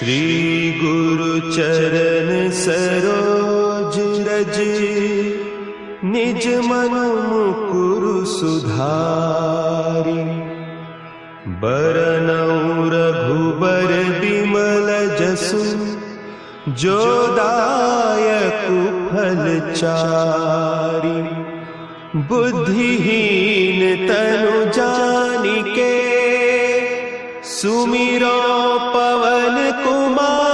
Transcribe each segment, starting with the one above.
श्री गुरु चरण सरोज रज निज मन मुकुरु सुधारि बरनउँ रघुबर बिमल जसु जो दायकु फल चारि बुद्धिहीन तनु जानिके सुमिरो पवन कुमार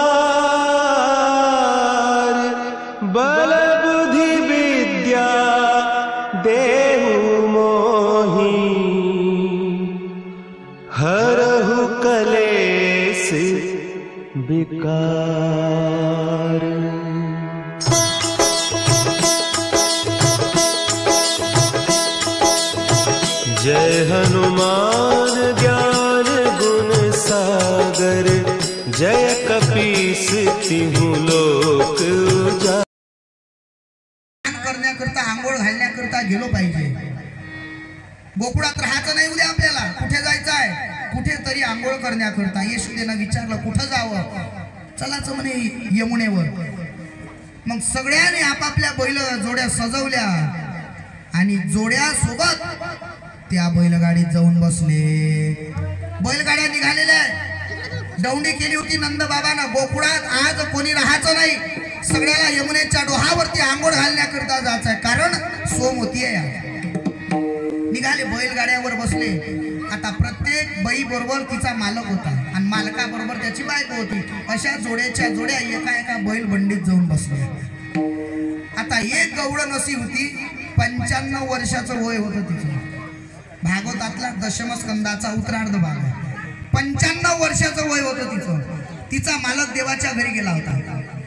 बल बुद्धि विद्या देहु मोहि हरहु कलेस विकार। जय हनुमान ज्ञान गुण सागर जय कपीस तिहु लोक उजागर। करण्याकरता आंघोळ घालण्याकरता गेलो पाहिजे। गोकुळात राहायचं नाही उद्या आपल्याला, कुठे जायचं आहे? कुठेतरी आंघोळ करण्याकरता। येशूदेनं विचारलं कुठं जावं? चलाच म्हणे यमुनेवर। मग सगळ्यांनी आपापल्या बैल जोड्या सजवल्या आणि जोड्या सोबत त्या बैलगाडीत जाऊन बसले। बैलगाड्या निघालेल्या, दौंडी केली होती नंद बाबांना। गोकुळात आज कोणी राहायचं नाही, सगळ्याला यमुनेच्या डोहावरती आंघोळ घालण्याकरता जायचं आहे, कारण सोमवती आहे। निघाले, बैलगाड्यावर बसले। आता प्रत्येक बाई बरोबर तिचा मालक होता आणि मालका बरोबर त्याची बायको होती। अशा जोड्याच्या जोड्या एका एका बैल बंडीत जाऊन बसल्या। आता एक गवळण अशी होती, 95 वर्षाचं वय होतं तिचं। भागवतातला दशमस्कंदाचा उत्तरार्ध भाग आहे। 95 वर्षाचं वय होतं तिचं। तिचा मालक देवाच्या घरी गेला होता।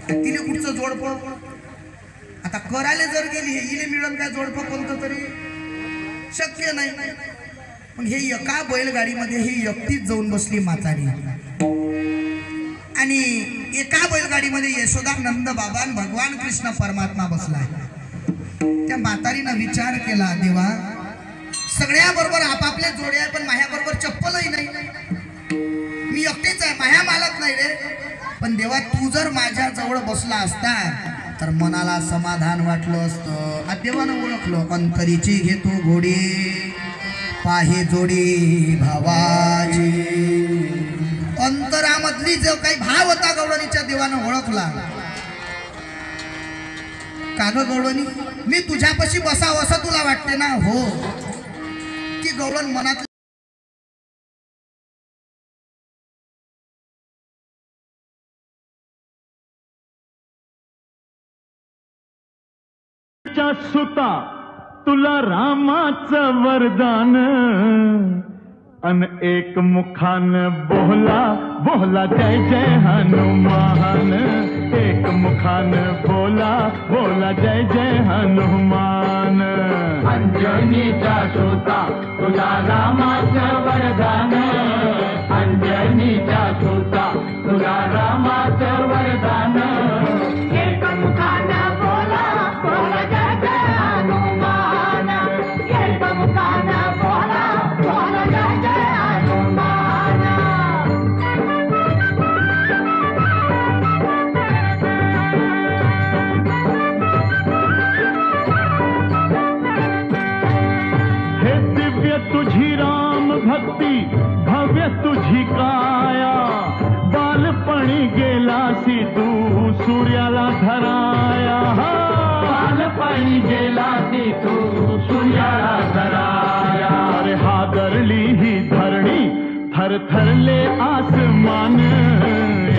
तिने कुठचं जोडपं आता करायला जर गेली, हिने मिळून काय जोडपं कोणतं तरी शक्य नाही। पण हे एका बैलगाडीमध्ये ही एकटीच जाऊन बसली म्हातारी। आणि एका बैलगाडीमध्ये यशोदा नंद बाबा आणि भगवान कृष्ण परमात्मा बसलाय। त्या म्हातारीनं विचार केला, देवा सगळ्या बरोबर आपापल्या जोड्या आहे, पण माझ्या बरोबर चप्पलही नाही, मी एकटीच आहे, माझ्या मालक नाही रे। पण देवा तू जर माझ्या जवळ बसला असता तर मनाला समाधान वाटलं असतं। देवानं ओळखलं, अंतरीची घेतो घोडी पाहे जोडी भावाजी। अंतरामधली जो काही भाव होता गवळणीच्या देवानं ओळखला। का ग गवळणी, मी तुझ्यापाशी बसावं असं तुला वाटते ना? हो, की गवळण मनात सुता तुला रामाचं वरदान अन एक मुखान बोला बोला जय जय हनुमान। एक मुखान बोला बोला जय जय हनुमान। अंजनीचा सुता तुला रामाचं वरदान, अंजनीचा सुता तुला रामाचं वरदान। एक मुखान बोला बोला जय जय हनुमान। एक मुखान बोला बोला जय जय हनुमान। हे दिव्य तुझी राम भक्ती, भव्य तुझी काया। बालपणी गेलासी तू सूर्याला धराया। बालपणी गेलासी तू सूर्याला धराया। अरे हादरली ही धरणी, थरथरले आसमान।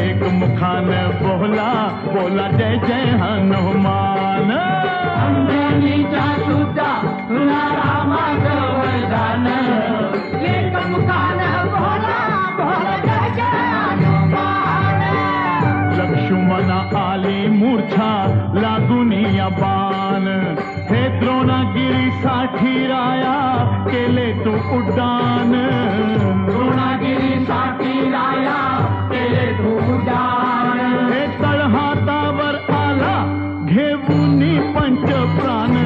एक मुखान बोला बोला जय जय हनुमान। अंजनीचा सुता तुला रामाचं वरदान, एक मुखान बोला बोला जय जय हनुमान। लक्ष्मणा आली मूर्छा लागून या बाण, हे द्रोणागिरीसाठी राया केले तू उड्डाण। द्रोणागिरीसाठी राया केले तू उड्डाण। हे तळहातावर आला घेऊन पंच प्राण,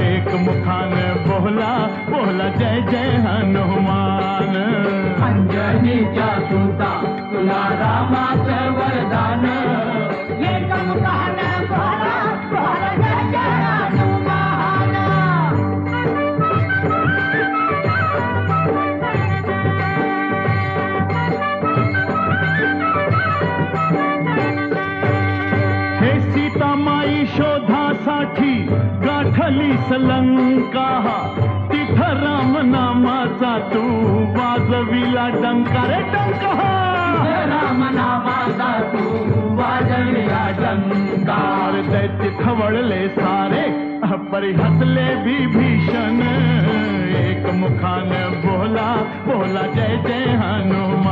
एक मुखान बोला बोला जय जय हनुमान। अंजनीचा सुता तुला रामाचं होतीस लंका तिथ राम नामाचा तू वाजविला डंका रे डंका राम नामाचा तू वाजविला डंकार दैत्य खवळले सारे परी हसले विभीषण एक मुखान बोला बोला जय जय हनुमान